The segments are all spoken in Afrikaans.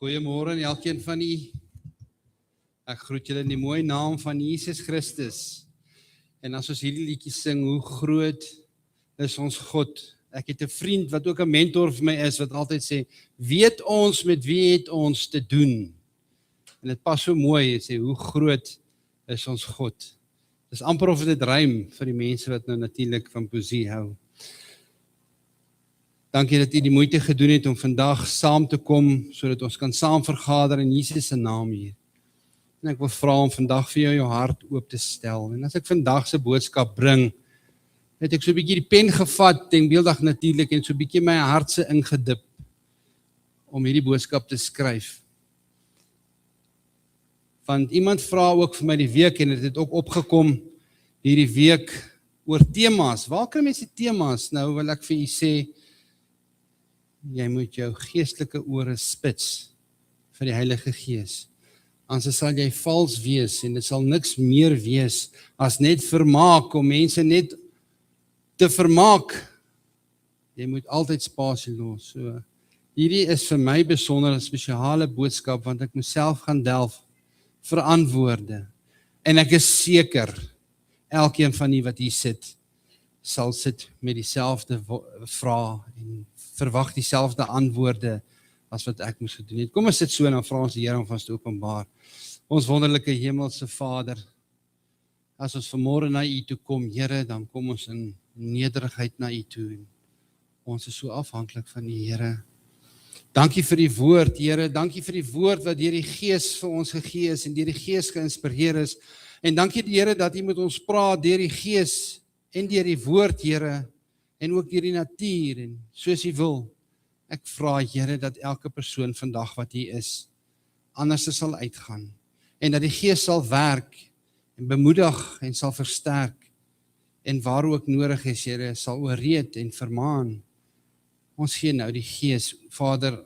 Goeiemôre aan elkeen van u. Ek groet julle in die mooi naam van Jesus Christus. En as ons hierdie liedjie sing, hoe groot is ons God. Ek het 'n vriend wat ook 'n mentor vir my is, wat altyd sê, weet ons met wie het ons te doen? En dit pas so mooi, hy sê, hoe groot is ons God. Dis amper of dit rym vir die mense wat nou natuurlik van poesie hou. Dankie dat u die moeite gedoen het om vandag saam te kom, sodat ons kan saam vergader in Jesus se naam hier. En ek wil vra om vandag vir jou hart oop te stel. En as ek vandag se boodskap bring, het ek so 'n bietjie die pen gevat, denkbeeldig natuurlik, en so 'n bietjie my hart se ingedip om hierdie boodskap te skryf. Want iemand vra ook vir my die week, en het ook opgekom hierdie week oor temas. Waar kry mense temas? Nou wil ek vir u sê, jy moet jou geestelike ore spits vir die Heilige Gees. Anders sal jy vals wees en dit sal niks meer wees as net vermaak, om mense net te vermaak. Jy moet altyd spasie los. So, hierdie is vir my besonder 'n spesiale boodskap, want ek moet self gaan delf vir antwoorde. En ek is seker, elkeen van die wat hier sit, sal sit met dieselfde vrae en verwag dieselfde antwoorde as wat ek moes gedoen het. Kom ons sit so en dan vra ons die Here om ons te openbaar. Ons wonderlike hemelse Vader, as ons vanmôre na U toe kom, Here, dan kom ons in nederigheid na U toe. Ons is so afhanklik van die Here. Dankie vir die woord, Here. Dankie vir die woord wat deur die Gees vir ons gegee is en deur die Gees geïnspireer is. En dankie die Here dat U met ons praat deur die Gees en deur die woord, Here, en ook deur die natuur en soos U wil. Ek vra, Here, dat elke persoon vandag wat hier is, anders sal uitgaan. En dat die Gees sal werk en bemoedig en sal versterk. En waar ook nodig is, Here, sal ooreed en vermaan. Ons gee nou die Gees, Vader,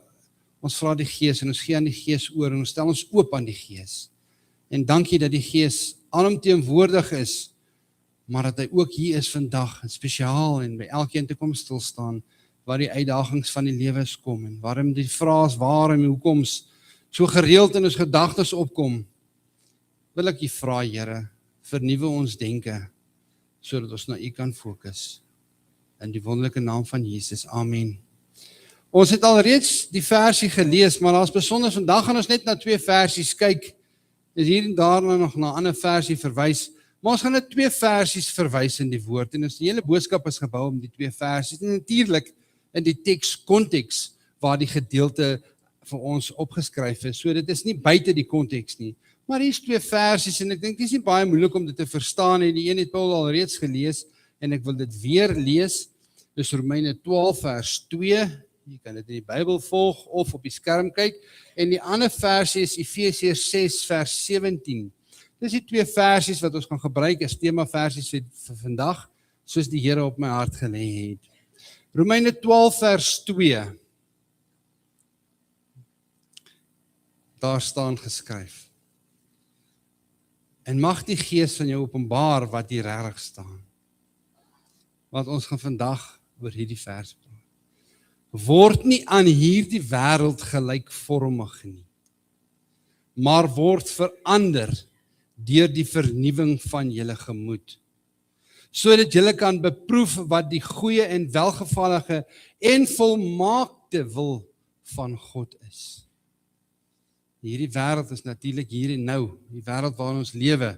ons vra die Gees en ons gee aan die Gees oor en ons stel ons oop aan die Gees. En dankie dat die Gees alomteenwoordig is, maar dat hy ook hier is vandag, en spesiaal en by elkeen te kom stilstaan, waar die uitdagings van die lewens kom, en waarom die vrae waarom en hoekoms so gereeld in ons gedagtes opkom, wil ek U vra, Here, vernuwe ons denke, sodat ons na U kan fokus. In die wonderlike naam van Jesus, amen. Ons het al reeds die versie gelees, maar daar's besonder, vandag gaan ons net na 2 versies kyk, is hier en daarna nog na 'n ander versie verwys, maar ons gaan net 2 versies verwys in die woord, en ons die hele boodskap is gebou om die 2 versies, en natuurlik in die tekskonteks waar die gedeelte vir ons opgeskryf is, so dit is nie buite die konteks nie, maar hier is 2 versies, en ek dink dit is nie baie moeilik om dit te verstaan, en die een het Paul al reeds gelees, en ek wil dit weer lees, dis Romeine 12 vers 2, jy kan dit in die Bybel volg, of op die skerm kyk, en die ander versie is Efesiërs 6 vers 17, dis die 2 versies wat ons gaan gebruik as tema versies vir vandag, soos die Here op my hart gelê het. Romeine 12 vers 2, daar staan geskryf, en mag die Gees van jou openbaar wat hier regtig staan, want ons gaan vandag oor hierdie vers praat. Word nie aan hierdie wêreld gelykvormig nie, maar word verander deur die vernuwing van julle gemoed, sodat julle kan beproef wat die goeie en welgevallige en volmaakte wil van God is. Hierdie wêreld is natuurlik hier en nou, die wêreld waarin ons lewe.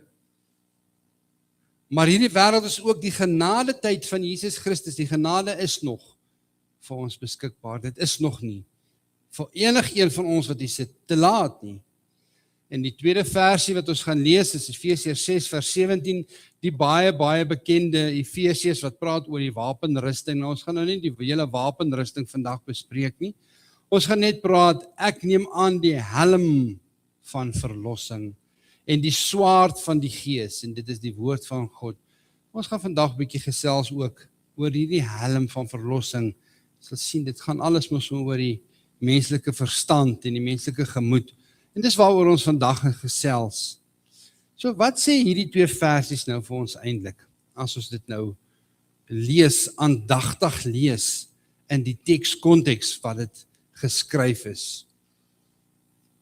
Maar hierdie wêreld is ook die genadetyd van Jesus Christus. Die genade is nog vir ons beskikbaar. Dit is nog nie vir enigeen van ons wat hier sit te laat nie. En die tweede versie wat ons gaan lees is Efesiërs 6 vers 17, die baie bekende Efesiërs wat praat oor die wapenrusting. Nou, ons gaan nou nie die hele wapenrusting vandag bespreek nie. Ons gaan net praat, ek neem aan die helm van verlossing en die swaard van die Gees, en dit is die woord van God. Ons gaan vandag 'n bietjie gesels ook oor hierdie helm van verlossing. Ons sal sien, dit gaan alles mos oor die menslike verstand en die menslike gemoed. En dis waaroor ons vandag gesels. So wat sê hierdie 2 versies nou vir ons eintlik, as ons dit nou lees, aandagtig lees in die tekskonteks wat dit geskryf is.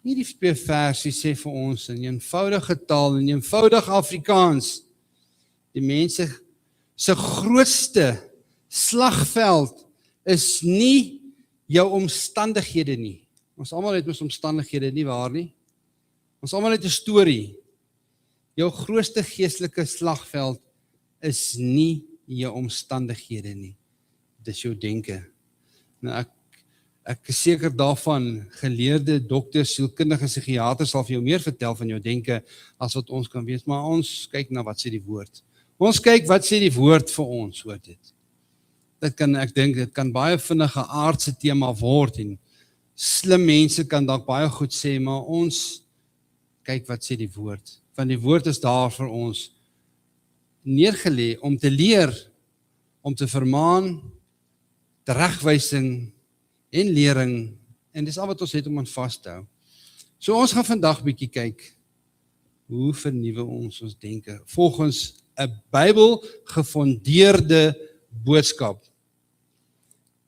Hierdie 2 versie sê vir ons in eenvoudige taal, in eenvoudig Afrikaans, die mense se grootste slagveld is nie jou omstandighede nie. Ons almal het ons omstandighede, nie waar nie? Ons almal het 'n storie. Jou grootste geestelike slagveld is nie jou omstandighede nie. Dit is jou denke. Nou ek is seker daarvan, geleerde dokters, sielkundiges, psigiaters sal vir jou meer vertel van jou denke as wat ons kan weet, maar ons kyk na wat sê die woord. Ons kyk wat sê die woord vir ons oor dit. Ek dink dit kan baie vinnige aardse tema word en slim mense kan dalk baie goed sê, maar ons kyk wat sê die woord. Want die woord is daar vir ons neergelê om te leer, om te vermaan, teregwysing en lering, en dis al wat ons het om aan vas te hou. So ons gaan vandag bietjie kyk, hoe vernuwe ons denke, volgens 'n Bybel gefondeerde boodskap.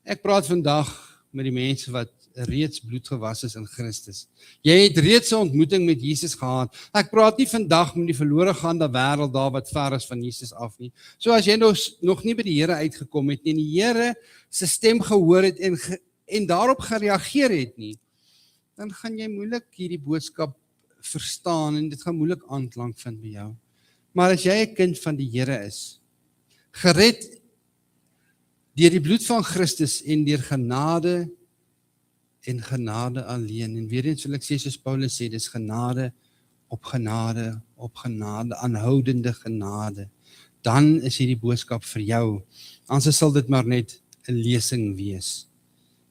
Ek praat vandag met die mense wat reeds bloedgewas is in Christus. Jy het reeds 'n ontmoeting met Jesus gehad. Ek praat nie vandag met die verlore gaande wêreld daar wat ver is van Jesus af nie. So as jy nog nie by die Here uitgekom het nie, en die Here se stem gehoor het en daarop gereageer het nie, dan gaan jy moeilik hierdie boodskap verstaan en dit gaan moeilik aanklank vind by jou. Maar as jy 'n kind van die Here is, gered deur die bloed van Christus en deur genade en genade alleen, en weer eens wil ek sê soos Paulus sê, dis genade op genade, op genade, aanhoudende genade, dan is hierdie boodskap vir jou, anders sal dit maar net 'n lesing wees.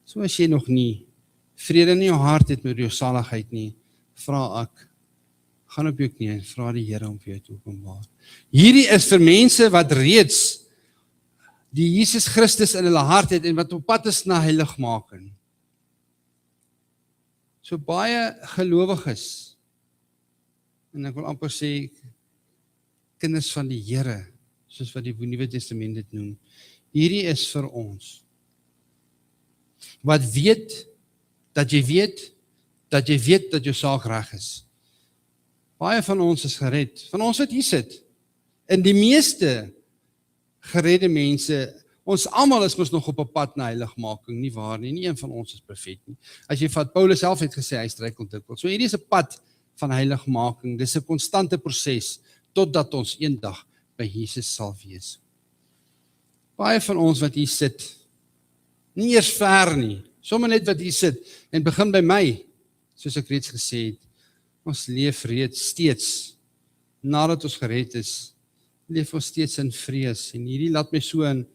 So as jy nog nie vrede in jou hart het met jou saligheid nie, vra ek, gaan op jou knie en vra die Here om vir jou te openbaar. Hierdie is vir mense wat reeds die Jesus Christus in hulle hart het en wat op pad is na heiligmaking. So baie gelowiges, en ek wil amper sê, kinders van die Here, soos wat die Nuwe Testament dit noem, hierdie is vir ons, wat weet, dat jy weet, dat jou saak reg is. Baie van ons is gered, van ons wat hier sit, en die meeste geredde mense, ons almal is mos nog op 'n pad na heiligmaking, nie waar nie, nie een van ons is perfek nie. As jy vat, Paulus self het gesê, hy struikel dikwels. So hierdie is 'n pad van heiligmaking, dis 'n konstante proses, totdat ons eendag by Jesus sal wees. Baie van ons wat hier sit, nie eers ver nie, sommer net wat hier sit, en begin by my, soos ek reeds gesê het, ons leef reeds steeds, nadat ons gered is, leef ons steeds in vrees, en hierdie laat my so aan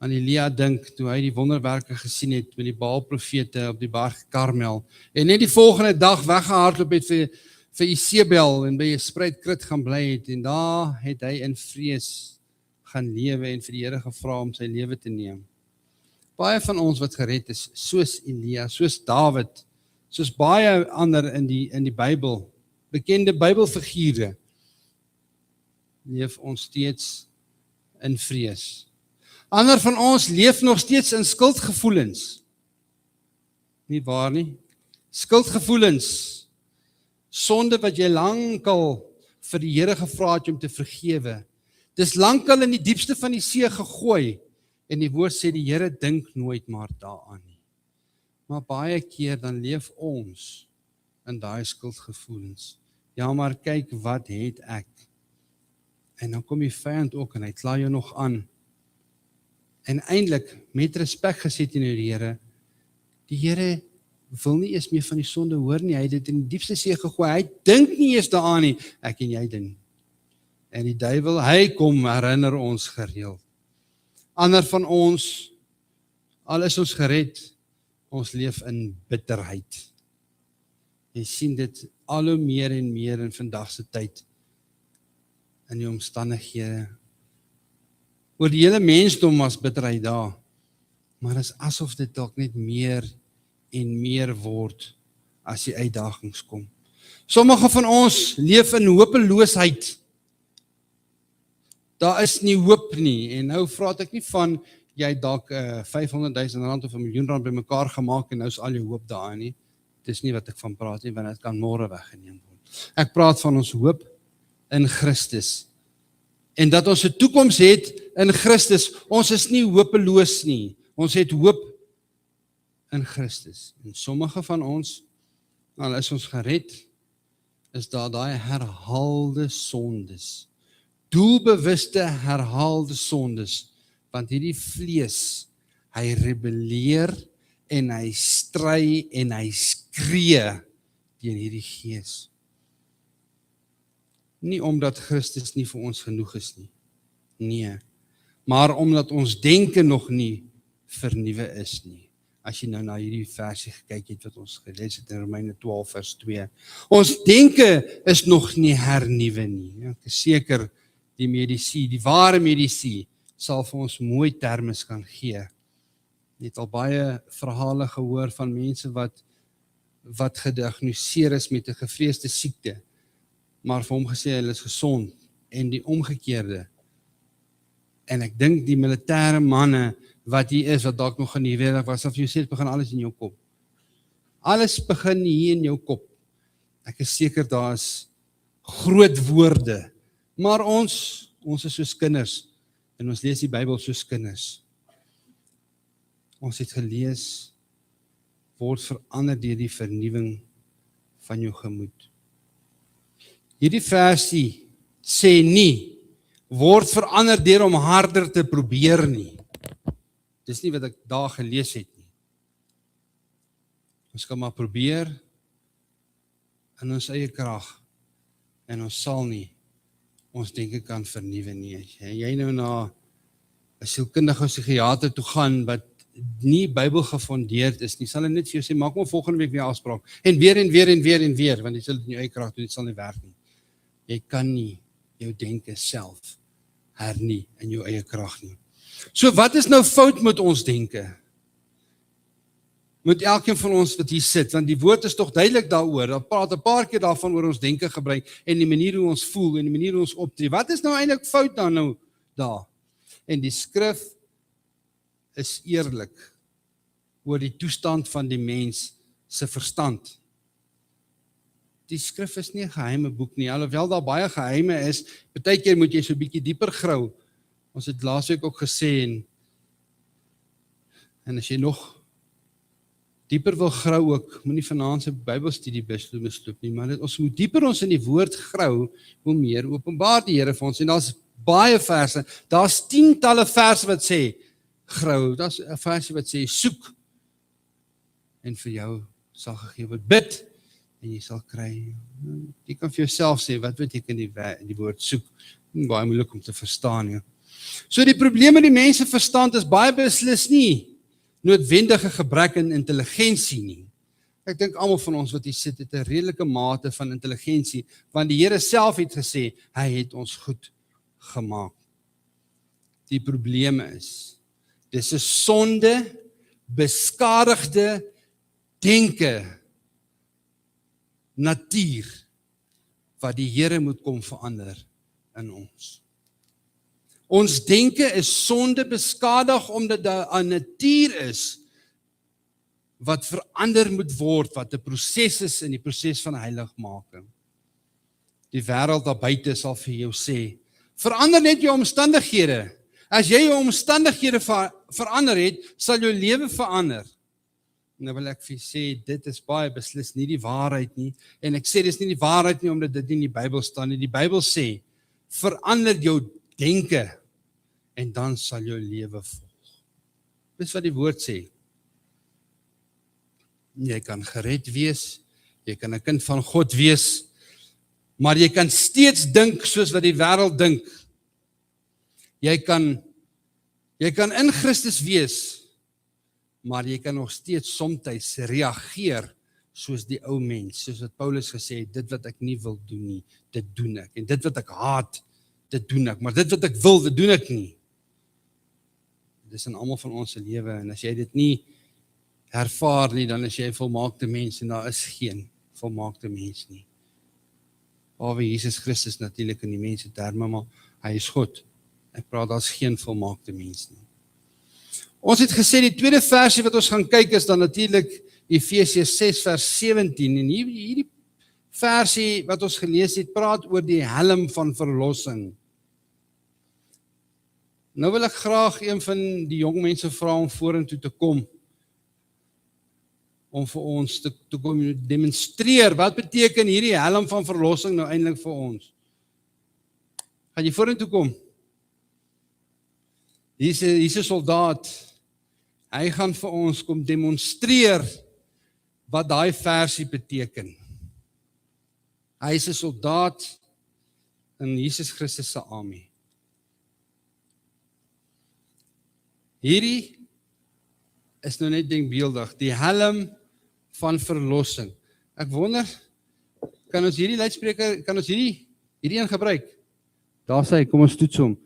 Elia dink, toe hy die wonderwerke gesien het, met die Baal-profete op die berg Karmel, en net die volgende dag weggehardloop het vir Isebel, en by 'n spruitkrit gaan bly het, en daar het hy in vrees gaan lewe, en vir die Here gevra om sy lewe te neem. Baie van ons wat gered is, soos Elia, soos Dawid, soos baie ander in die Bybel, bekende Bybelfigure, leef ons steeds in vrees. Ander van ons leef nog steeds in skuldgevoelens. Nie waar nie? Skuldgevoelens, sonde wat jy lankal vir die Here gevra het om te vergewe. Dis lankal in die diepste van die see gegooi, en die woord sê die Here dink nooit maar daaraan nie. Maar baie keer dan leef ons in daai skuldgevoelens. Ja, maar kyk, wat het ek? En dan kom die vyand ook en hy kla jou nog aan. En eintlik met respek gesê teenoor die Here wil nie eens meer van die sonde hoor nie. Hy het dit in die diepste see gegooi. Hy dink nie eens daaraan nie. Ek en jy dink. En die duiwel, hy kom herinner ons gereeld. Ander van ons, al is ons gered, ons leef in bitterheid. Jy sien dit al hoe meer en meer in vandag se tyd, in die omstandighede. Oor die hele mensdom was bitterheid daar, maar is asof dit dalk net meer en meer word as die uitdagings kom. Sommige van ons leef in hopeloosheid. Daar is nie hoop nie, en nou praat ek nie van, jy het dalk 500.000 rand of R1 miljoen bymekaar gemaak en nou is al jou hoop daar nie. Dis nie wat ek van praat nie, want dit kan môre weggeneem word. Ek praat van ons hoop in Christus. En dat ons 'n toekoms het in Christus. Ons is nie hopeloos nie. Ons het hoop in Christus. En sommige van ons, al is ons gered, is daar daai herhaalde sondes. Doelbewuste herhaalde sondes. Want hierdie vlees, hy rebelleer en hy stry en hy skree teen hierdie gees. Nie omdat Christus nie vir ons genoeg is nie. Nee. Maar omdat ons denke nog nie vernuwe is nie. As jy nou na hierdie versie gekyk het wat ons gelees het in Romeine 12 vers 2. Ons denke is nog nie hernuwe nie. Ek is seker die medisy, die ware medisy, sal vir ons mooi termes kan gee. Jy het al baie verhale gehoor van mense wat gediagnoseer is met 'n gevreesde siekte, maar vir hom gesê hulle is gesond, en die omgekeerde. En ek dink die militêre manne wat hier is, wat dalk nog in die wêreld was, of jy sê, begin alles in jou kop. Alles begin hier in jou kop. Ek is seker daar is groot woorde, maar ons is soos kinders, en ons lees die Bybel soos kinders. Ons het gelees, word verander deur die vernuwing van jou gemoed. Hierdie versie sê nie, word verander deur om harder te probeer nie. Dis nie wat ek daar gelees het nie. Ons kan maar probeer in ons eie krag, en ons sal nie ons denke kan vernuwe nie. Jy nou na 'n sielkundige psigiater toe gaan wat nie Bybel gefondeerd is nie, sal hy net vir jou sê, maak maar volgende week weer afspraak. En weer, want jy sal dit in jou eie krag doen, dit sal nie werk nie. Jy kan nie jou denke self hernie in jou eie krag nie. So wat is nou fout met ons denke? Met elkeen van ons wat hier sit, want die woord is tog duidelik daaroor, daar praat 'n paar keer daarvan oor ons denke gebruik, en die manier hoe ons voel, en die manier hoe ons optree. Wat is nou eintlik fout dan nou daar? En die skrif is eerlik oor die toestand van die mens se verstand. Die skrif is nie 'n geheime boek nie, alhoewel daar baie geheime is, partykeer moet jy so 'n bietjie dieper grou. Ons het laasweek ook gesê, en as jy nog dieper wil grou ook, moenie vanaand se Bybelstudie besloop nie, maar ons moet dieper ons in die woord grou, hoe meer openbaar die Here vir ons, en daar's baie verse, daar's tientalle verse wat sê, grou, daar's 'n versie wat sê, soek, en vir jou sal gegee word, bid, en jy sal kry. Jy kan vir jouself sê, wat beteken die woord soek? Baie moeilik om te verstaan. Ja. So die probleem met die mense verstand is baie beslis nie noodwendige gebrek in intelligensie nie. Ek dink almal van ons wat hier sit, het 'n redelike mate van intelligensie, want die Here self het gesê, hy het ons goed gemaak. Die probleem is, dis 'n sonde, beskadigde denke, natuur, wat die Here moet kom verander in ons. Ons denke is sonde beskadig, omdat daar 'n natuur is, wat verander moet word, wat 'n proses is in die proses van heiligmaking. Die wêreld daar buite sal vir jou sê, verander net jou omstandighede. As jy jou omstandighede verander het, sal jou lewe verander. Nou wil ek vir sê, dit is baie beslis nie die waarheid nie, en ek sê dis nie die waarheid nie, omdat dit nie in die Bybel staan nie. Die Bybel sê, verander jou denke, en dan sal jou lewe volg. Dis wat die woord sê. Jy kan gered wees, jy kan 'n kind van God wees, maar jy kan steeds dink soos wat die wêreld dink. Jy kan in Christus wees, maar jy kan nog steeds soms reageer soos die ou mens, soos wat Paulus gesê het, dit wat ek nie wil doen nie, dit doen ek. En dit wat ek haat, dit doen ek. Maar dit wat ek wil, dit doen ek nie. Dit is in almal van ons se lewe, en as jy dit nie ervaar nie, dan is jy 'n volmaakte mens, en daar is geen volmaakte mens nie. Behalwe Jesus Christus natuurlik in die mense terme, maar hy is God. Ek praat, daar's geen volmaakte mens nie. Ons het gesê, die tweede versie wat ons gaan kyk is dan natuurlik Efesiërs 6 vers 17 en hierdie versie wat ons gelees het, praat oor die helm van verlossing. Nou wil ek graag een van die jong mense vra om vorentoe te kom, om vir ons te kom demonstreer, wat beteken hierdie helm van verlossing nou eintlik vir ons? Gaan jy vorentoe kom? Hier's 'n soldaat, hy gaan vir ons kom demonstreer wat daai versie beteken. Hy is 'n soldaat in Jesus Christus se army. Hierdie is nou net denkbeeldig, die helm van verlossing. Ek wonder, kan ons hierdie luidspreker, kan ons hierdie een gebruik? Daar sê hy, kom ons toets hom.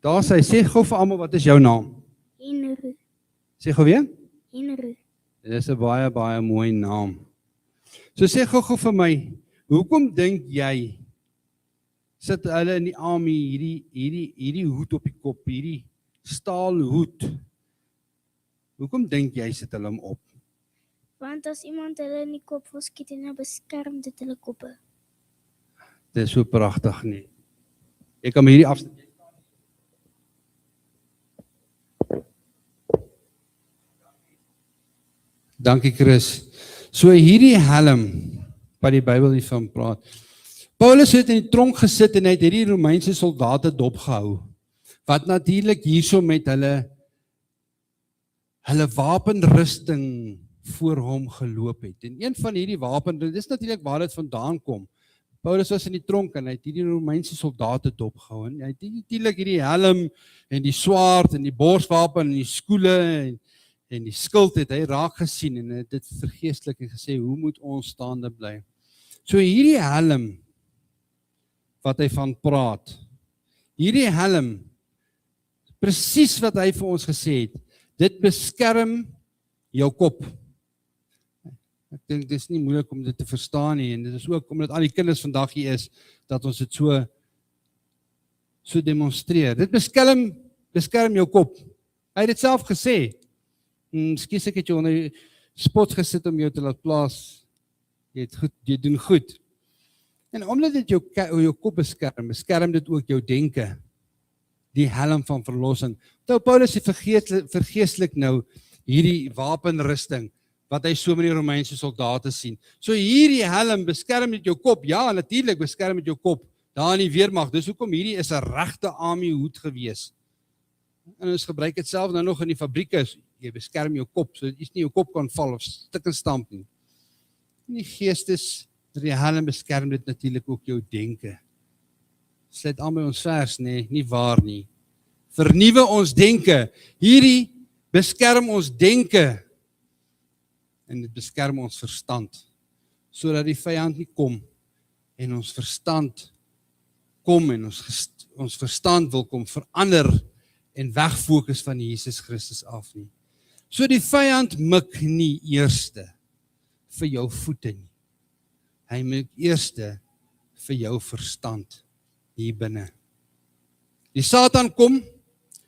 Daar sê hy, sê gou vir almal, wat is jou naam? Henry. Sê gou weer? Henry. Dit is 'n baie, baie mooi naam. So sê gou vir my, hoekom dink jy, sit hulle in die army, hierdie hoed op die kop, hierdie staalhoed, hoekom dink jy sit hulle hom op? Want as iemand hulle in die kop wil skiet en beskerm dit hulle koppe. Dit is so pragtig nie. Ek kan hierdie afstand. Dankie Chris. So hierdie helm, wat die Bybel hiervan praat. Paulus het in die tronk gesit en hy het hierdie Romeinse soldate dopgehou, wat natuurlik hierso met hulle wapenrusting voor hom geloop het. En een van hierdie wapenrusting, dis natuurlik waar dit vandaan kom. Paulus was in die tronk en hy het hierdie Romeinse soldate dopgehou. En hy het natuurlik hierdie helm en die swaard en die borswapen en die skoene en die skild het hy raak gesien en het dit vergeestelik en gesê, hoe moet ons staande bly? So hierdie helm, wat hy van praat, hierdie helm, presies wat hy vir ons gesê het, dit beskerm jou kop. Ek dink dit is nie moeilik om dit te verstaan nie, en dit is ook omdat al die kinders vandag hier is, dat ons dit so demonstreer. Dit beskerm jou kop. Hy het dit self gesê. Skus ek het jou onder die spot gesit om jou te laat plaas. Jy doen goed. En omdat dit jou kop beskerm dit ook jou denke. Die helm van verlossing. Toe Paulus het vergeestelik nou hierdie wapenrusting, wat hy so met die Romeinse soldate sien. So hierdie helm beskerm met jou kop. Ja, natuurlik beskerm met jou kop. Daar in die weermag. Dis hoekom hierdie is 'n regte army hoed gewees. En ons gebruik dit self nou nog in die fabrieke. Jy beskerm jou kop, so dit is nie jou kop kan val of stik en stamp nie. En die geestes, die helm beskerm dit natuurlik ook jou denke. Sluit aan by ons vers, nie waar nie. Vernuwe ons denke. Hierdie beskerm ons denke. En dit beskerm ons verstand. Sodat die vyand nie kom en ons verstand kom en ons verstand wil kom verander en wegfokus van Jesus Christus af nie. So die vyand mik nie eerste vir jou voete nie. Hy mik eerste vir jou verstand hier binne. Die Satan kom,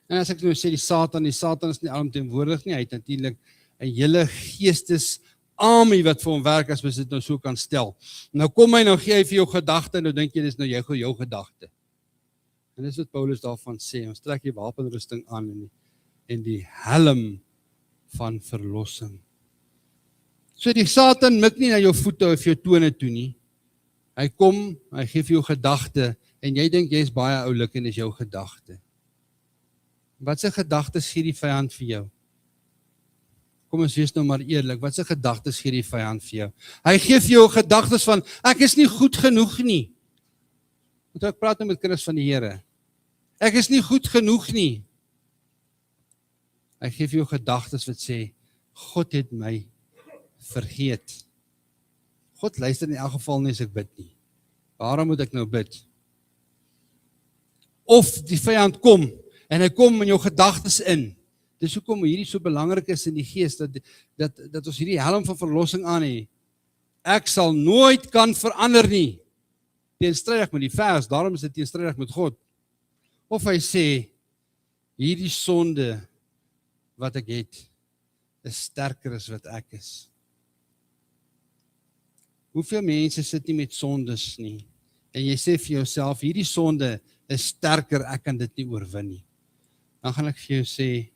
en as ek nou sê die Satan is nie alomteenwoordig nie, hy het natuurlik 'n hele geestesarmy wat vir hom werk, as ons dit nou so kan stel. Nou kom hy, nou gee hy vir jou gedagte, en nou dink jy, dis nou jou gedagte. En dis wat Paulus daarvan sê, ons trek die wapenrusting aan en die helm van verlossing. So die Satan mik nie na jou voete of jou tone toe nie. Hy kom, hy gee vir jou gedagte, en jy dink jy is baie oulik en is jou gedagte. Wat se gedagtes gee die vyand vir jou? Kom ons wees nou maar eerlik, wat se gedagtes gee die vyand vir jou? Hy gee vir jou gedagtes van, ek is nie goed genoeg nie. Want ek praat nou met kinders van die Here. Ek is nie goed genoeg nie. Hy gee vir jou gedagtes wat sê, God het my vergeet. God luister in elk geval nie as ek bid nie. Waarom moet ek nou bid? Of die vyand kom, en hy kom in jou gedagtes in. Dis hoekom hierdie so belangrik is in die gees, dat ons hierdie helm van verlossing aan het. Ek sal nooit kan verander nie. Teenstrydig met die vers, daarom is dit teenstrydig met God. Of hy sê, hierdie sonde wat ek het, is sterker as wat ek is. Hoeveel mense sit nie met sondes nie? En jy sê vir jouself, hierdie sonde is sterker, ek kan dit nie oorwin nie. Dan gaan ek vir jou sê,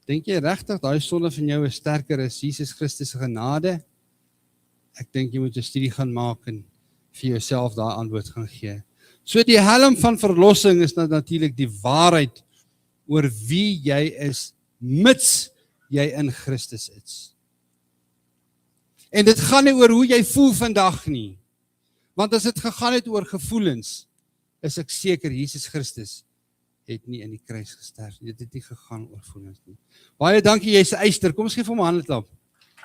dink jy regtig daai sonde van jou is sterker as Jesus Christus se genade? Ek dink jy moet 'n studie gaan maak en vir jouself daai antwoord gaan gee. So die helm van verlossing is natuurlik die waarheid oor wie jy is, mits jy in Christus is. En dit gaan nie oor hoe jy voel vandag nie. Want as dit gegaan het oor gevoelens, is ek seker Jesus Christus het nie in die kruis gesterf nie. Dit het nie gegaan oor gevoelens nie. Baie dankie, jy's 'n eyster. Kom ons gee vir hom 'n handeklap.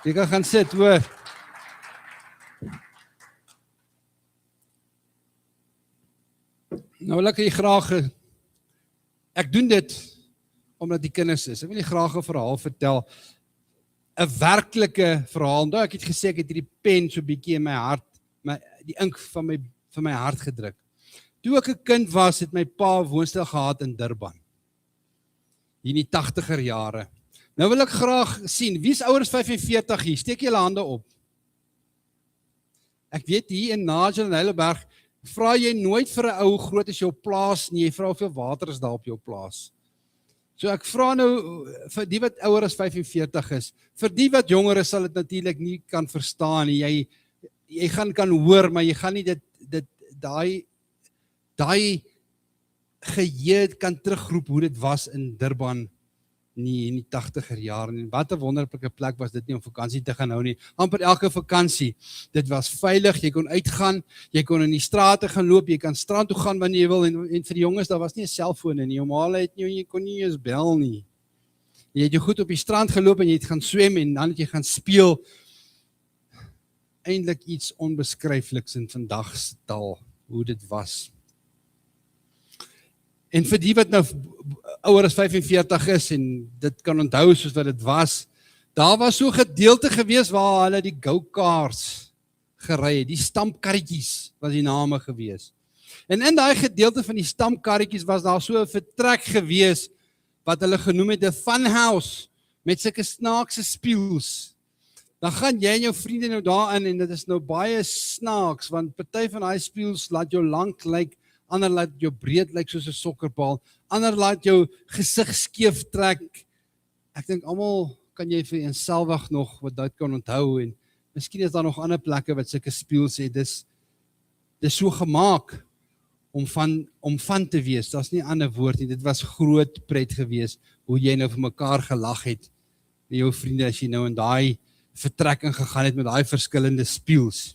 Jy kan gaan sit, hoor. Nou wil ek graag, ek doen dit omdat die kinders is. Ek wil graag 'n verhaal vertel, 'n werklike verhaal. Nou ek het gesê ek het hierdie pen so bietjie in my hart, die ink van my hart gedruk. Toe ek 'n kind was, het my pa woonstel gehad in Durban. Hier in die 80er jare. Nou wil ek graag sien, wie is ouer as 45 hier? Steek julle hande op. Ek weet hier in Nigel en Heidelberg, vra jy nooit vir 'n ou groot as jou plaas nie, jy vra hoeveel water is daar op jou plaas. So ek vra nou vir die wat ouer as 45 is, vir die wat jonger is sal dit natuurlik nie kan verstaan nie. Jy kan hoor, maar jy gaan nie daai geheue kan terugroep hoe dit was in Durban nie in die 80er jare nie. Wat 'n wonderlike plek was dit nie om vakansie te gaan hou nie. Amper elke vakansie. Dit was veilig, jy kon uitgaan, jy kon in die strate gaan loop, jy kan strand toe gaan wanneer jy wil en vir die jonges daar was nie 'n selfone nie. Jou ma het nie, jy kon nie eens bel nie. Jy het jou goed op die strand geloop en jy het gaan swem en dan het jy gaan speel. Eintlik iets onbeskryfliks in vandag se taal, hoe dit was. En vir die wat nou ouer as 45 is en dit kan onthou soos wat dit was, daar was so gedeelte gewees waar hulle die go-karts gery het, die stampkarretjies was die name gewees. En in daai gedeelte van die stampkarretjies was daar so 'n vertrek gewees wat hulle genoem het 'n funhouse met sulke snaakse spieëls. Dan gaan jy en jou vriende nou daarin en dit is nou baie snaaks want party van daai spieëls laat jou lank lyk, ander laat jou breed lyk soos 'n sokkerbal, ander laat jou gesig skeef trek. Ek dink almal kan jy vir eenselfig nog wat dit kan onthou en miskien is daar nog ander plekke wat sulke spieëls het. Dis so gemaak om van te wees. Daar's nie 'n ander woord nie. Dit was groot pret gewees hoe jy nou vir mekaar gelag het met jou vriende as jy nou in daai vertrekking gegaan het met daai verskillende spieëls.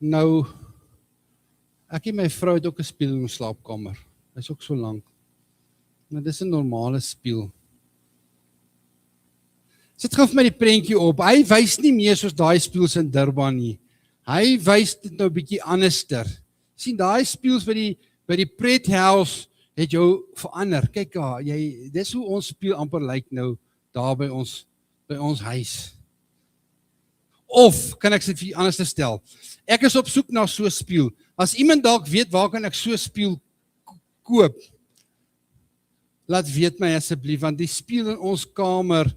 Nou, ek en my vrou het ook 'n spieël in ons slaapkamer. Dit is ook so lank. Maar dis 'n normale spieël. Sit gou vir my die prentjie op. Hy wys nie meer soos daai spieëls in Durban nie. Hy wys dit nou bietjie anderster. Sien daai spieëls by die Pret House het jou verander. Kyk daar, dis hoe ons spieël amper lyk nou daar by ons huis. Of kan ek dit vir anders stel? Ek is op soek na so 'n spieël. As iemand dalk weet waar kan ek so 'n spieël koop? Laat weet my asseblief, want die spieël in ons kamer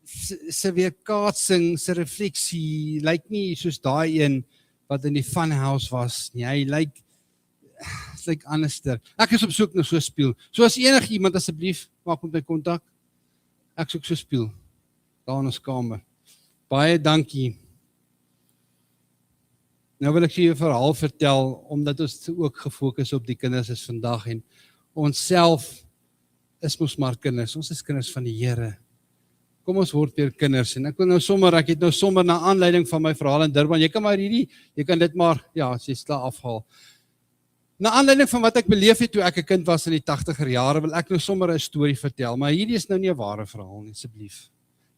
se weerkaatsing, se refleksie lyk nie soos daai een wat in die funhouse was nie. Hy lyk anderster. Ek is op soek na so 'n spieël. So as enige iemand asseblief maak met my kontak. Ek soek so 'n spieël daar in ons kamer. Baie dankie. Nou wil ek vir julle 'n verhaal vertel, omdat ons ook gefokus op die kinders is vandag en ons self is mos maar kinders. Ons is kinders van die Here. Kom ons word weer kinders en ek het nou sommer na aanleiding van my verhaal in Durban, jy kan dit maar, as jy sla afhaal. Na aanleiding van wat ek beleef het toe ek 'n kind was in die 80er jare, wil ek nou sommer 'n storie vertel, maar hierdie is nou nie 'n ware verhaal nie, asseblief.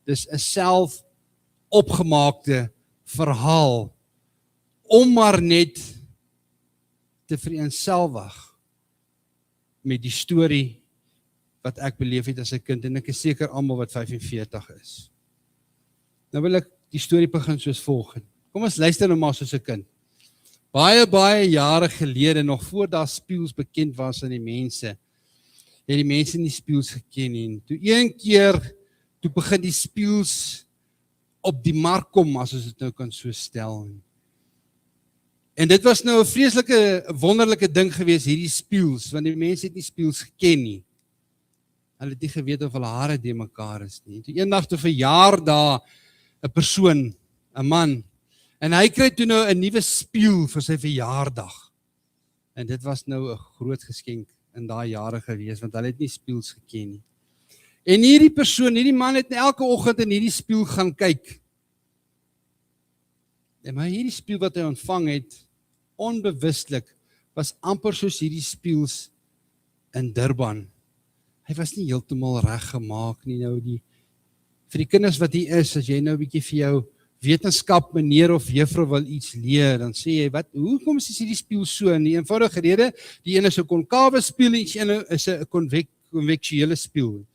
Dis 'n self opgemaakte verhaal, om maar net te vereenselwig met die storie wat ek beleef het as 'n kind, en ek is seker almal wat 45 is. Nou wil ek die storie begin soos volg. Kom ons luister nou maar soos 'n kind. Baie jare gelede, nog voor daar spieëls bekend was aan die mense, het die mense in die spieëls geken nie. En toe een keer, toe begin die spieëls op die mark kom, as ons dit nou kan so stel. En dit was nou 'n vreeslike, wonderlike ding gewees, hierdie spieëls, want die mense het nie spieëls geken nie. Hulle het nie geweet of hulle hare de mekaar is nie. Toe eendag toe verjaar daar 'n persoon, 'n man, en hy kry toe nou 'n nuwe spieël vir sy verjaardag. En dit was nou 'n groot geskenk in daai jare gewees, want hulle het nie spieëls geken nie. En hierdie persoon, hierdie man het elke oggend in hierdie spieël gaan kyk. En maar hierdie spieël wat hy ontvang het, onbewustelik, was amper soos hierdie spieëls in Durban. Hy was nie heeltemal reg gemaak nie. Nou vir die kinders wat hier is, as jy nou 'n bietjie vir jou wetenskap meneer of juffrou wil iets leer, dan sê jy, hoekom is hierdie spieël so? En die eenvoudige rede, die een is 'n konkawe spieël en die een is 'n konveksuele spieël.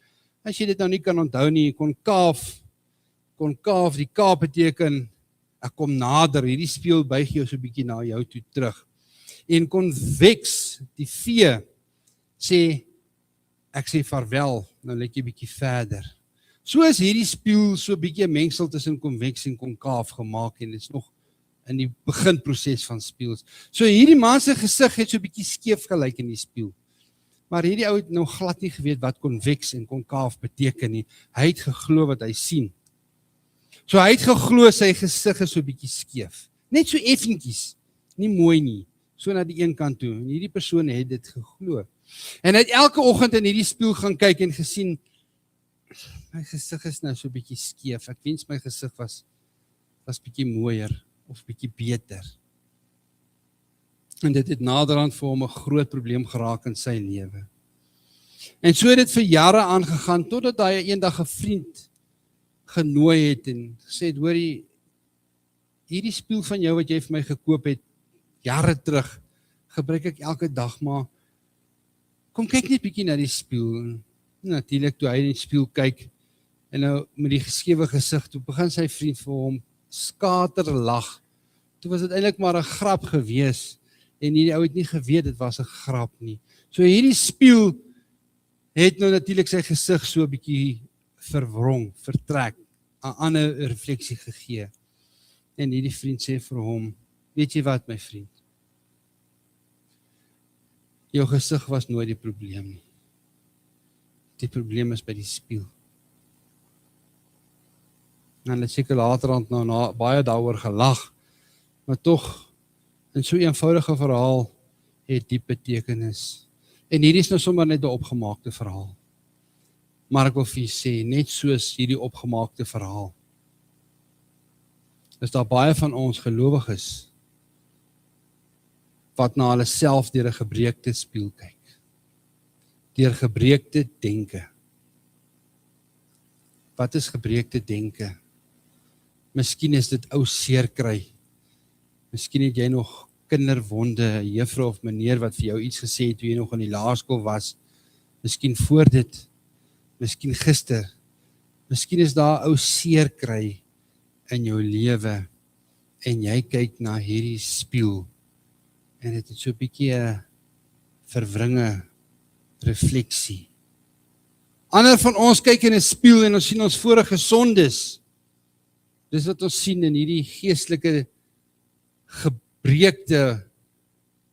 As jy dit nou nie kan onthou nie, konkaaf, die K beteken, ek kom nader, hierdie spieël buig jou so 'n bietjie na jou toe terug. En konveks, die V, sê, ek sê vaarwel, nou let jy bietjie verder. So is hierdie spieël so 'n bietjie 'n mengsel tussen konveks en konkaaf gemaak, en dit is nog in die beginproses van spieëls. So hierdie man se gesig het so 'n bietjie skeef gelyk in die spieël. Maar hierdie ou het nou glad nie geweet wat konveks en konkaaf beteken nie. Hy het geglo wat hy sien. So hy het geglo sy gesig is so 'n bietjie skeef. Net so effentjies, nie mooi nie, so na die een kant toe. En hierdie persoon het dit geglo. En hy het elke oggend in hierdie spieël gaan kyk en gesien, my gesig is nou so 'n bietjie skeef. Ek wens my gesig was bietjie mooier of bietjie beter. En dit het naderhand vir hom 'n groot probleem geraak in sy lewe. En so het dit vir jare aangegaan, totdat hy eendag 'n vriend genooi het en gesê het, hoorie, hierdie spieël van jou wat jy vir my gekoop het, jare terug, gebruik ek elke dag, maar kom kyk net bietjie na die spieël. Natuurlik toe hy in die spieël kyk, en nou met die geskewe gesig, toe begin sy vriend vir hom skaterlag. Toe was dit eintlik maar 'n grap gewees, en hierdie ou het nie geweet dit was 'n grap nie. So hierdie spieël het nou natuurlik sy gesig so 'n bietjie verwrong, vertrek, 'n ander refleksie gegee. En hierdie vriend sê vir hom, weet jy wat my vriend? Jou gesig was nooit die probleem nie. Die probleem is by die spieël. En hulle het seker laterhand nou baie daaroor gelag, maar tog, in so 'n eenvoudige verhaal het diep betekenis. En hierdie is nou sommer net 'n opgemaakte verhaal. Maar ek wil vir julle sê, net soos hierdie opgemaakte verhaal, is daar baie van ons gelowiges wat na hulle self deur 'n gebreekte spieël kyk. Deur gebreekte denke. Wat is gebreekte denke? Miskien is dit ou seer kry. Miskien het jy nog kinderwonde, 'n juffrou of meneer wat vir jou iets gesê het toe jy nog in die laerskool was. Miskien voor dit, miskien gister. Miskien is daar ou seer kry in jou lewe en jy kyk na hierdie spieël en dit het so 'n bietjie 'n verwringe refleksie. Ander van ons kyk in 'n spieël en ons sien ons vorige sondes. Dis wat ons sien in hierdie geestelike gebreekte,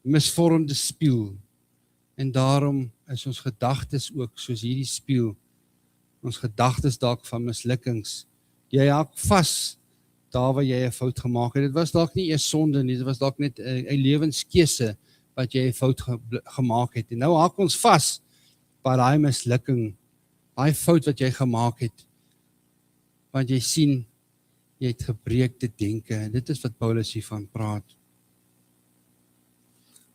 misvormde spieël. En daarom is ons gedagtes ook soos hierdie spieël. Ons gedagtes dalk van mislukkings. Jy haak vas daar waar jy 'n fout gemaak het. Dit was dalk nie 'n sonde nie, dit was dalk net 'n lewenskeuse wat jy 'n fout gemaak het. En nou haak ons vas by daai mislukking, daai fout wat jy gemaak het. Want jy sien, jy het gebreekte denke. En dit is wat Paulus hiervan praat.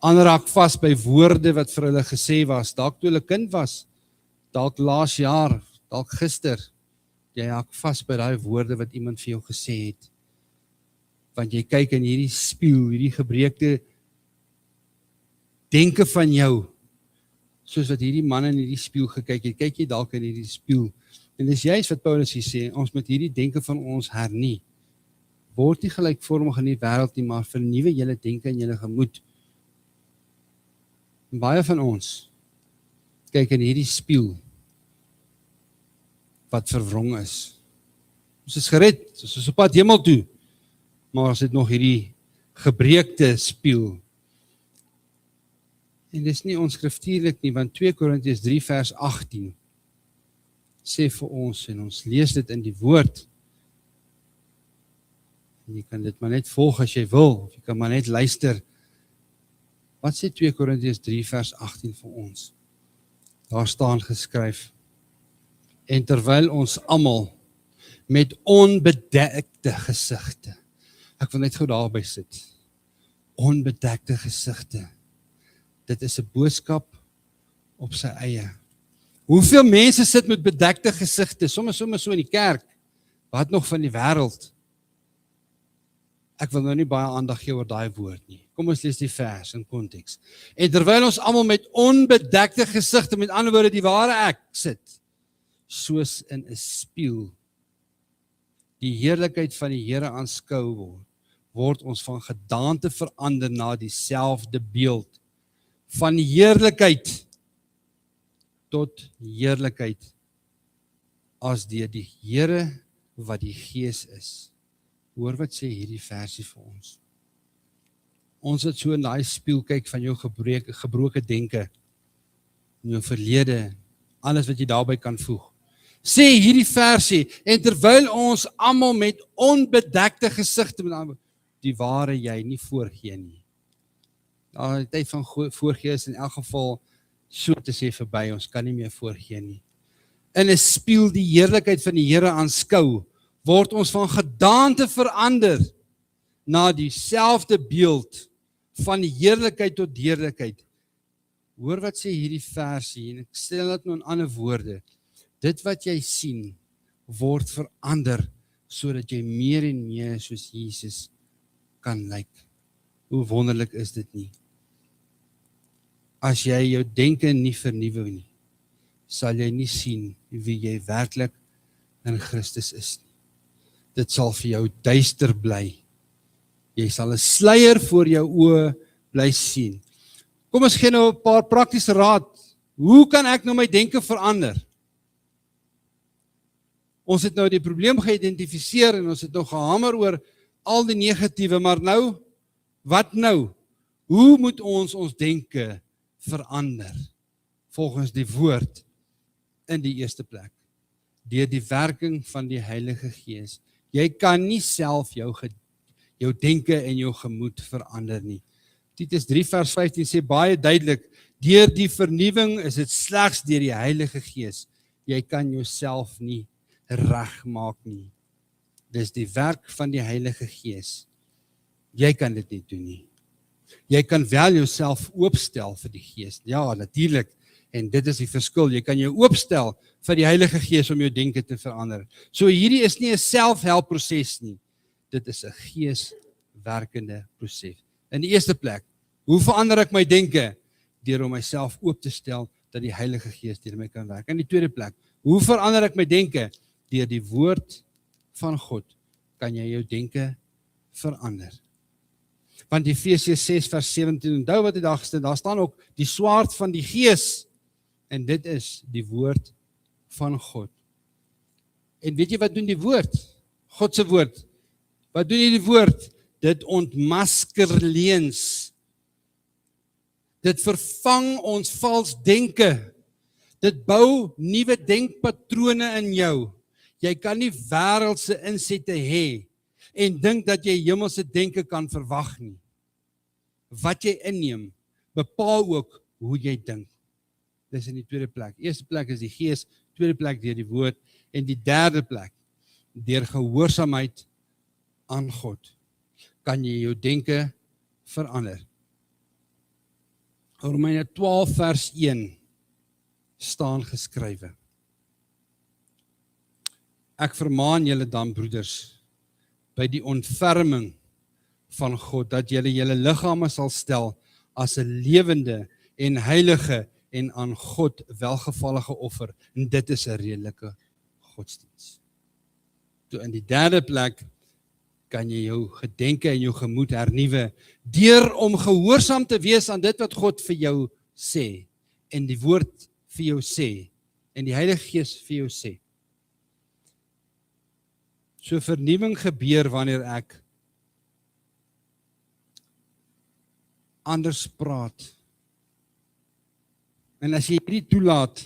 Ander raak vas by woorde wat vir hulle gesê was, dalk toe hulle kind was, dalk laas jaar, dalk gister. Jy raak vas by daai woorde wat iemand vir jou gesê het. Want jy kyk in hierdie spieël, hierdie gebreekte denke van jou, soos wat hierdie man in hierdie spieël gekyk het, kyk jy dalk in hierdie spieël. En dis juist wat Paulus hier sê, ons moet hierdie denke van ons hernie. Word nie gelykvormig in die wêreld nie, maar vernuwe julle denke en julle gemoed. En baie van ons kyk in hierdie spieël wat verwrong is. Ons is gered, ons is op pad hemel toe, maar ons het nog hierdie gebreekte spieël. En dis nie onskriftuurlik nie, want 2 Korintiërs 3 vers 18 sê vir ons, en ons lees dit in die woord, en jy kan dit maar net volg as jy wil, of jy kan maar net luister. Wat sê 2 Korintiërs 3 vers 18 vir ons? Daar staan geskryf, en terwyl ons almal met onbedekte gesigte, ek wil net gou daarby sit, onbedekte gesigte, dit is 'n boodskap op sy eie. Hoeveel mense sit met bedekte gesigte, soms so in die kerk, wat nog van die wêreld? Ek wil nou nie baie aandag gee oor daai woord nie. Kom ons lees die vers in konteks. En terwyl ons almal met onbedekte gesigte, met ander woorde die ware ek, sit, soos in 'n spieël, die heerlikheid van die Here aanskou word ons van gedaante verander na dieselfde beeld, van heerlikheid tot heerlikheid, as deur die Here wat die Gees is. Hoor wat sê hierdie versie vir ons. Ons het so in daai spieël kyk van jou gebroke denke, in jou verlede, alles wat jy daarby kan voeg. Sê hierdie versie, en terwyl ons almal met onbedekte gesigte, die ware jy nie voorgee nie. Die tyd van voorgee is in elk geval so te sê verby, ons kan nie meer voorgee nie. In 'n spieël die heerlikheid van die Here aanskou, word ons van gedaante verander na dieselfde beeld, van heerlikheid tot heerlikheid. Hoor wat sê hierdie versie, en ek stel dit nou in ander woorde, dit wat jy sien, word verander, sodat jy meer en meer soos Jesus kan lyk. Hoe wonderlik is dit nie? As jy jou denke nie vernuwe nie, sal jy nie sien wie jy werklik in Christus is nie. Dit sal vir jou duister bly. Jy sal 'n sluier voor jou oë bly sien. Kom ons gee nou 'n paar praktiese raad. Hoe kan ek nou my denke verander? Ons het nou die probleem geïdentifiseer en ons het nou gehamer oor al die negatiewe, maar nou, wat nou? Hoe moet ons denke verander? Volgens die woord in die eerste plek. Deur die werking van die Heilige Gees. Jy kan nie self jou denke en jou gemoed verander nie. Titus 3 vers 15 sê baie duidelik, deur die vernuwing is dit slegs deur die Heilige Gees. Jy kan jouself nie regmaak nie. Dis die werk van die Heilige Gees. Jy kan dit nie doen nie. Jy kan wel jouself oopstel vir die Gees. Ja, natuurlik. En dit is die verskil. Jy kan jou oopstel vir die Heilige Gees om jou denke te verander. So hierdie is nie 'n self-help proses nie. Dit is 'n geeswerkende proses. In die eerste plek, hoe verander ek my denke? Deur om myself oop te stel dat die Heilige Gees deur my kan werk. In die tweede plek, hoe verander ek my denke? Deur die woord van God kan jy jou denke verander. Want Efesiërs 6 vers 17, onthou wat die dag gesê, daar staan ook die swaard van die Gees, en dit is die woord van God. En weet jy wat doen die woord? God se woord. Wat doen die woord? Dit ontmasker leuns. Dit vervang ons vals denke. Dit bou nuwe denkpatrone in jou. Jy kan nie wêreldse insette hê en dink dat jy hemelse denke kan verwag nie. Wat jy inneem, bepaal ook hoe jy dink. Dis in die tweede plek. Eerste plek is die Gees, tweede plek deur die woord, en die derde plek, deur gehoorsaamheid aan God, kan jy jou denke verander. Romeine 12 vers 1 staan geskrywe. Ek vermaan julle dan, broeders, by die ontferming van God, dat julle julle liggame sal stel as 'n lewende en heilige en aan God welgevallige offer, en dit is 'n redelike godsdiens. Toe in die derde plek kan jy jou gedenke en jou gemoed hernuwe, deur om gehoorsaam te wees aan dit wat God vir jou sê, en die woord vir jou sê, en die Heilige Gees vir jou sê. So vernuwing gebeur wanneer ek anders praat. En as jy hierdie toelaat,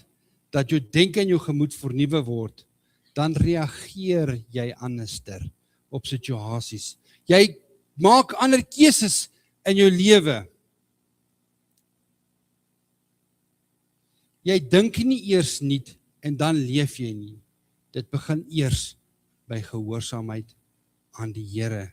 dat jou denke en jou gemoed vernuwe word, dan reageer jy anderster op situasies. Jy maak ander keuses in jou lewe. Jy dink nie eers nie en dan leef jy nie. Dit begin eers by gehoorsaamheid aan die Here.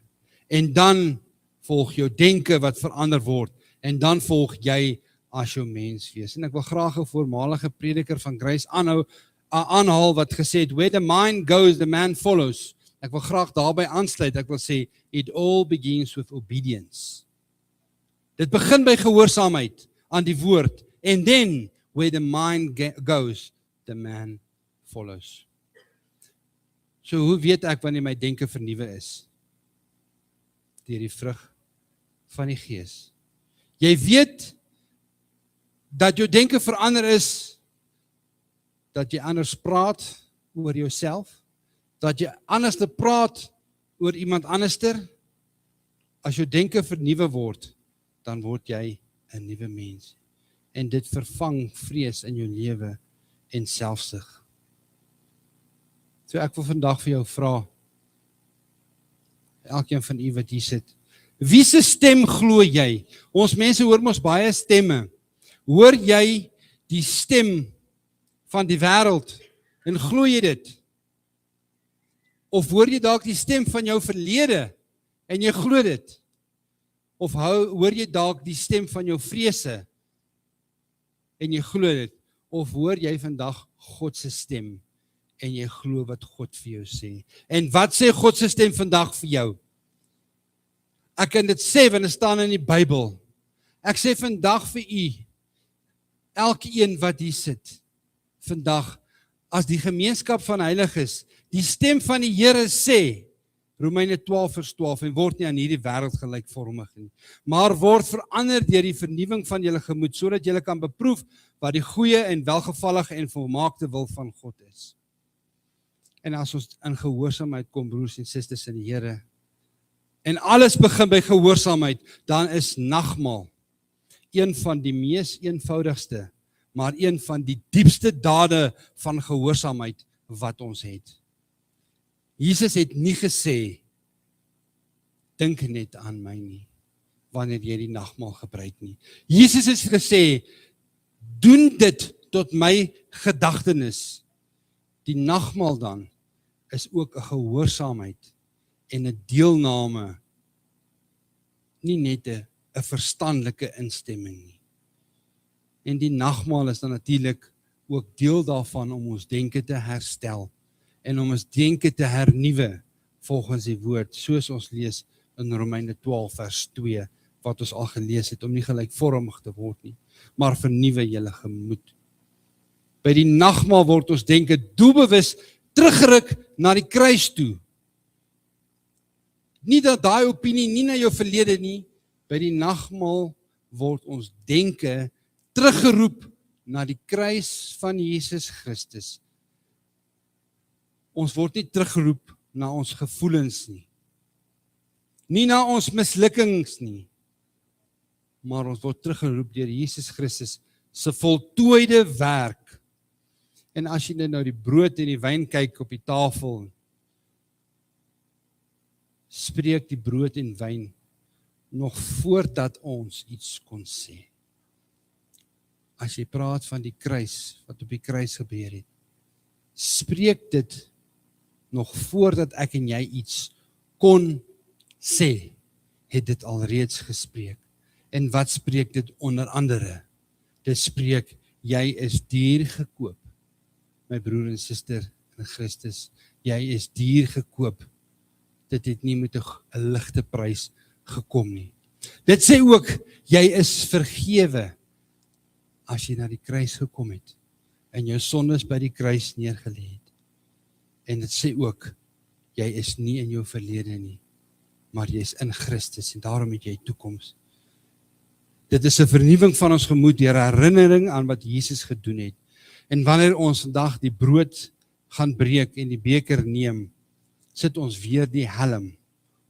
En dan volg jou denke wat verander word en dan volg jy as jou mens wees. En ek wil graag 'n voormalige prediker van Grace aanhaal wat gesê het, where the mind goes, the man follows. Ek wil graag daarby aansluit. Ek wil sê, it all begins with obedience. Dit begin by gehoorsaamheid aan die woord. And then, where the mind goes, the man follows. So hoe weet ek wanneer my denke vernuwe is? Deur die vrug van die Gees. Jy weet dat jou denke verander is, dat jy anders praat oor jouself, dat jy anders te praat oor iemand anderster. As jou denke vernuwe word, dan word jy 'n nuwe mens. En dit vervang vrees in jou lewe en selfsug. So ek wil vandag vir jou vra, elkeen van u wat hier sit, wie se stem glo jy? Ons mense hoor mos baie stemme. Hoor jy die stem van die wêreld en glo jy dit? Of hoor jy dalk die stem van jou verlede en jy glo dit? Of hoor jy dalk die stem van jou vrese en jy glo dit? Of hoor jy vandag God se stem en jy glo wat God vir jou sê? En wat sê God se stem vandag vir jou? Ek kan dit sê want dit staan in die Bybel. Ek sê vandag vir u, elkeen wat hier sit, vandag, as die gemeenskap van heiliges, die stem van die Here sê, Romeine 12:12, en word nie aan hierdie wêreld gelykvormig nie, maar word verander deur die vernuwing van julle gemoed, sodat julle kan beproef wat die goeie en welgevallige en volmaakte wil van God is. En as ons in gehoorsaamheid kom, broers en susters in die Here, en alles begin by gehoorsaamheid, dan is nagmaal een van die mees eenvoudigste, maar een van die diepste dade van gehoorsaamheid wat ons het. Jesus het nie gesê, dink net aan my nie, wanneer jy die nagmaal gebruik nie. Jesus het gesê, doen dit tot my gedagtenis. Die nagmaal dan is ook 'n gehoorsaamheid en 'n deelname, nie net 'n verstandelike instemming nie. En die nagmaal is dan natuurlik ook deel daarvan om ons denke te herstel en om ons denke te hernuwe volgens die woord, soos ons lees in Romeine 12:2, wat ons al gelees het, om nie gelykvormig te word nie, maar vernuwe julle gemoed. By die nagmaal word ons denke doelbewus teruggeruk na die kruis toe. Nie dat daai opinie nie na jou verlede nie, by die nagmaal word ons denke teruggeroep na die kruis van Jesus Christus. Ons word nie teruggeroep na ons gevoelens nie. Nie na ons mislukkings nie. Maar ons word teruggeroep deur Jesus Christus se voltooide werk. En as jy nou die brood en die wyn kyk op die tafel, spreek die brood en wyn nog voordat ons iets kon sê. As jy praat van die kruis, wat op die kruis gebeur het, spreek dit nog voordat ek en jy iets kon sê, het dit alreeds gespreek. En wat spreek dit onder andere? Dit spreek, jy is duur gekoop. My broer en suster in Christus, jy is duur gekoop. Dit het nie met 'n ligte prys gekom nie. Dit sê ook, jy is vergewe as jy na die kruis gekom het en jou sondes by die kruis neergelê het. En dit sê ook, jy is nie in jou verlede nie, maar jy is in Christus en daarom het jy toekoms. Dit is 'n vernuwing van ons gemoed deur herinnering aan wat Jesus gedoen het. En wanneer ons vandag die brood gaan breek en die beker neem, sit ons weer die helm.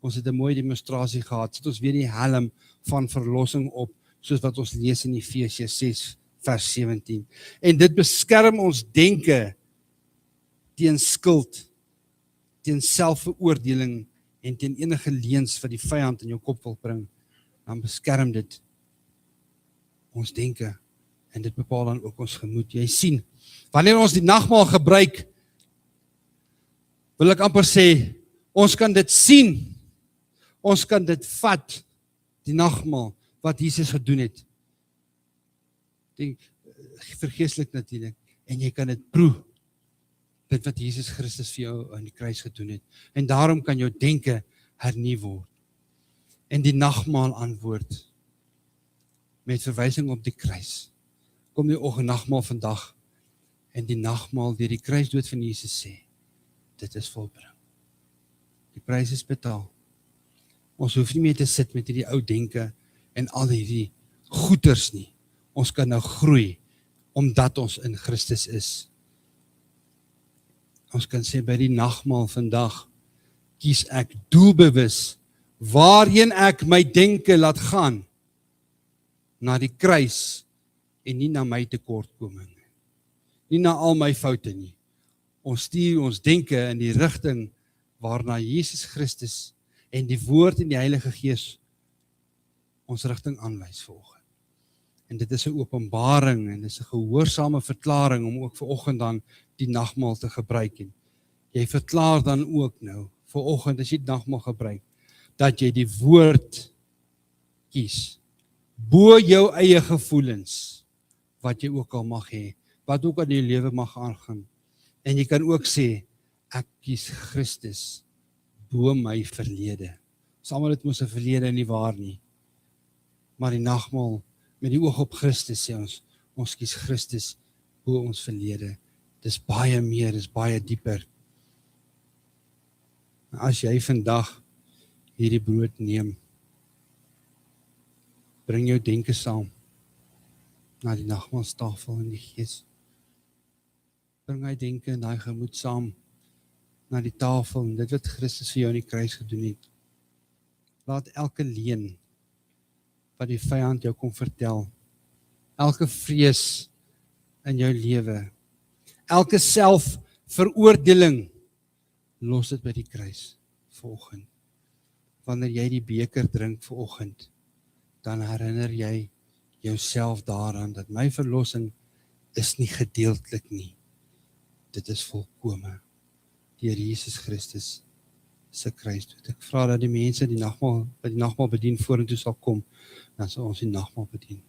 Ons het 'n mooi demonstrasie gehad, sit ons weer die helm van verlossing op, soos wat ons lees in Efesiërs 6 vers 17. En dit beskerm ons denke teen skuld, teen selfveroordeling en teen enige leuns wat die vyand in jou kop wil bring. Dan beskerm dit ons denke en dit bepaal dan ook ons gemoed. Jy sien, wanneer ons die nagmaal gebruik, wil ek amper sê, ons kan dit sien, ons kan dit vat, die nagmaal, wat Jesus gedoen het. Dink, vergeeslik natuurlik, en jy kan dit proe, dit wat Jesus Christus vir jou aan die kruis gedoen het. En daarom kan jou denke hernie word. En die nagmaal antwoord, met verwysing op die kruis. Kom die oggendnagmaal vandag, en die nagmaal deur die kruisdood van Jesus sê, dit is volbring. Die prys is betaal. Ons hoef nie meer te sit met hierdie ou denke en al hierdie goeders nie. Ons kan nou groei, omdat ons in Christus is. Ons kan sê by die nagmaal vandag, kies ek doelbewus, waarheen ek my denke laat gaan, na die kruis, en nie na my tekortkoming, nie na al my foute nie. Ons stuur ons denke in die rigting, waarna Jesus Christus, en die woord en die Heilige Gees, ons rigting aanwys vanoggend. En dit is 'n openbaring, en dit is 'n gehoorsame verklaring, om ook vanoggend dan die nagmaal te gebruik. En jy verklaar dan ook nou, vanoggend as jy die nagmaal gebruik, dat jy die woord kies, bo jou eie gevoelens, wat jy ook al mag hê, wat ook in jou lewe mag aangaan. En jy kan ook sê, ek kies Christus, bo my verlede. Saam dit mos 'n verlede nie waar nie. Maar die nagmaal, met die oog op Christus sê ons kies Christus bo ons verlede. Dis baie meer, dis baie dieper. As jy vandag hierdie brood neem, bring jou denke saam na die nagmaalstafel in die Gees. Bring hy denke en daai gemoed saam na die tafel en dit wat Christus vir jou in die kruis gedoen het. Laat elke leuen wat die vyand jou kom vertel, elke vrees in jou lewe, elke selfveroordeling, los dit by die kruis vanoggend. Wanneer jy die beker drink vanoggend, dan herinner jy jouself daaraan dat my verlossing is nie gedeeltelik nie. Dit is volkome deur Jesus Christus se kruisdood. Ek vra dat die mense die nagmaal bedien vorentoe sal kom, dan sal ons die nagmaal bedien.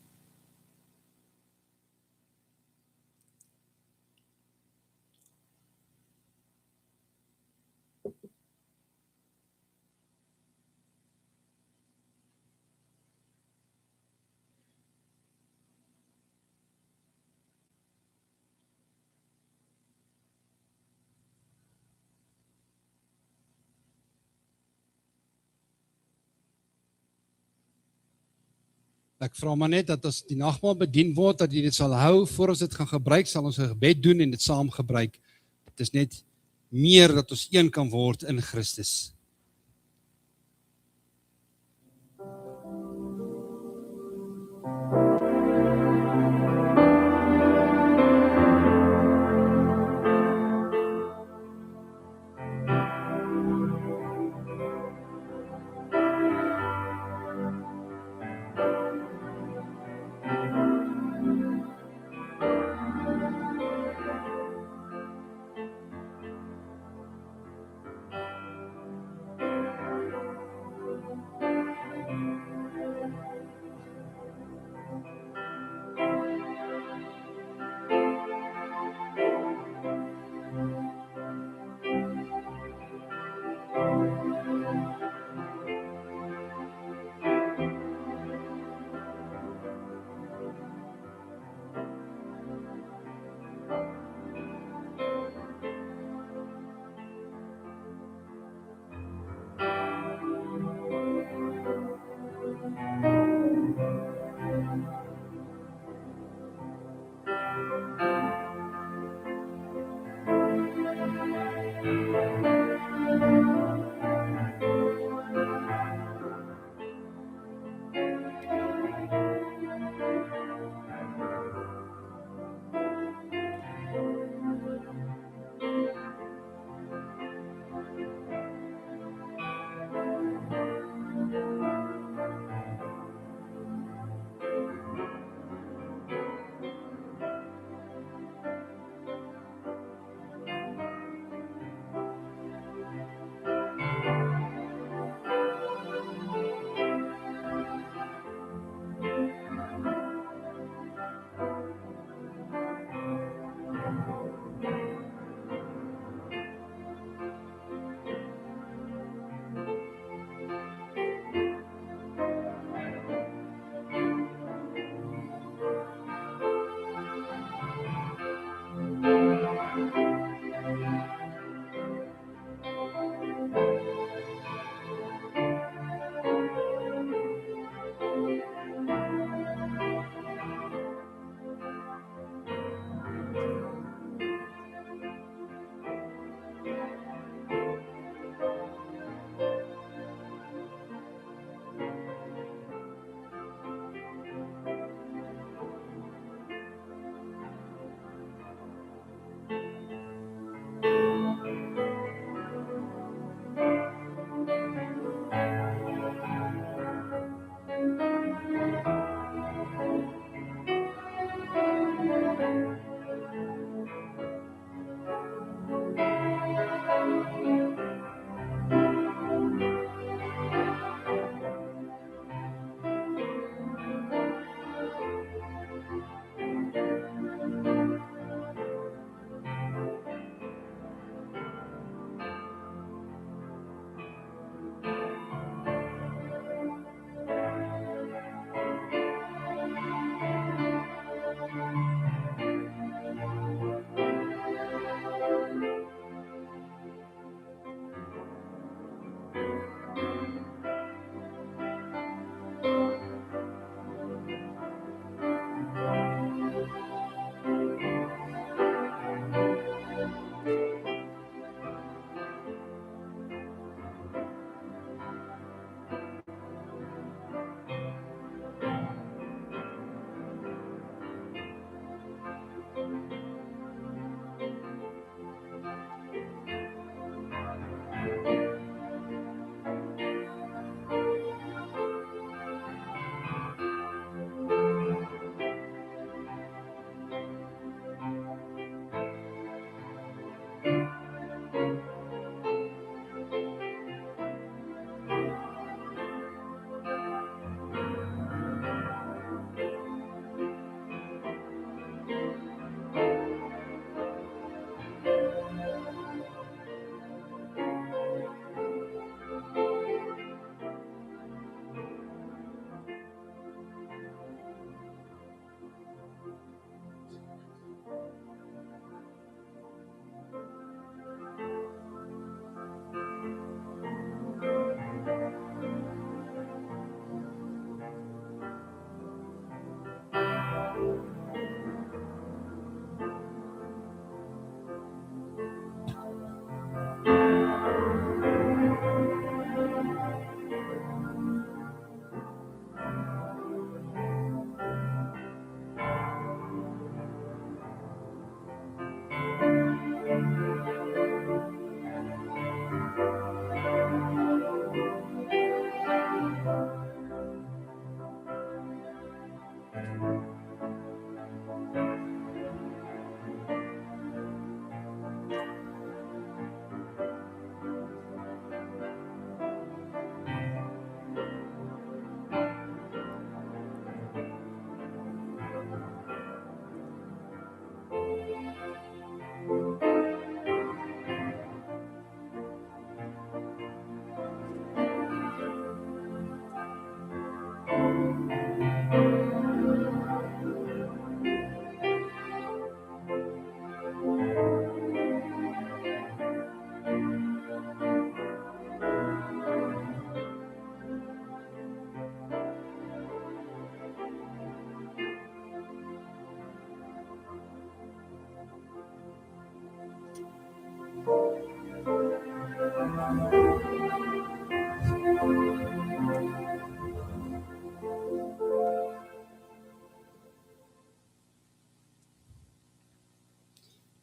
Ek vra maar net dat as die nagmaal bedien word, dat jy dit sal hou, voor ons dit gaan gebruik, sal ons 'n gebed doen en dit saam gebruik. Dit is net meer dat ons een kan word in Christus.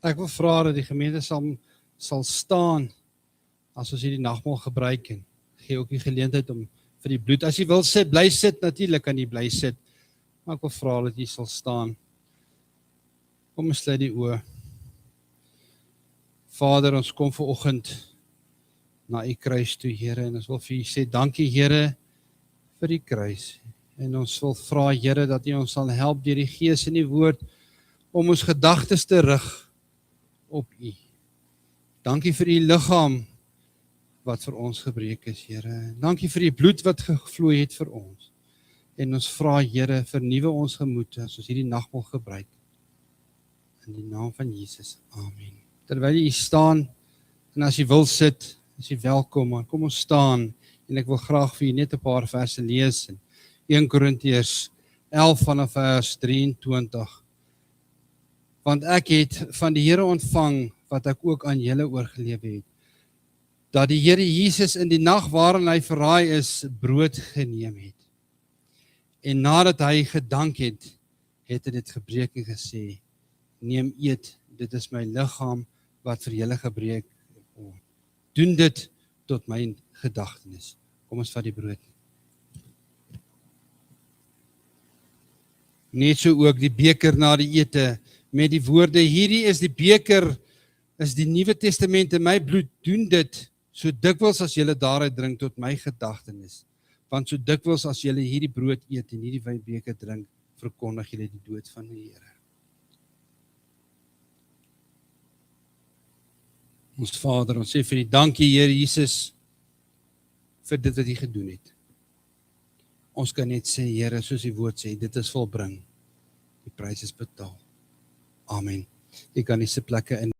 Ek wil vra dat die gemeente sal staan as ons hierdie nagmaal gebruik en gee ook die geleentheid om vir die bloed. As jy wil sit, bly sit, natuurlik kan jy bly sit. Maar ek wil vra dat jy sal staan. Kom ons sluit die oë. Vader, ons kom vanoggend na u kruis toe, Here, en ons wil vir u sê, dankie Here vir die kruis. En ons wil vra, Here, dat u ons sal help deur die Gees en die woord om ons gedagtes te rig op u. Dankie vir u liggaam wat vir ons gebreek is, Here. Dankie vir die bloed wat gevloei het vir ons. En ons vra, Here, vernuwe ons gemoed as ons hierdie nagmaal gebruik. In die naam van Jesus. Amen. Terwyl jy staan, en as jy wil sit, is jy welkom, maar kom ons staan, en ek wil graag vir jy net 'n paar verse lees, in 1 Korintiërs 11 vanaf vers 23. Want ek het van die Here ontvang, wat ek ook aan julle oorgelewe het, dat die Here Jesus in die nag waarin hy verraai is, brood geneem het. En nadat hy gedank het, het hy dit gebreek en gesê, neem eet, dit is my liggaam wat vir julle gebreek word. Doen dit tot my gedagtenis. Kom ons vat die brood. Net so ook die beker na die ete, met die woorde, hierdie is die beker, is die Nuwe Testament in my bloed, doen dit, so dikwels as julle daaruit drink tot my gedagtenis. Want so dikwels as julle hierdie brood eet en hierdie wynbeker drink, verkondig julle die dood van die Here. Ons Vader, ons sê vir die dankie, Here Jesus, vir dit wat U gedoen het. Ons kan net sê, Here, soos die woord sê, dit is volbring. Die prys is betaal. Amen. Jy kan die sitplekke in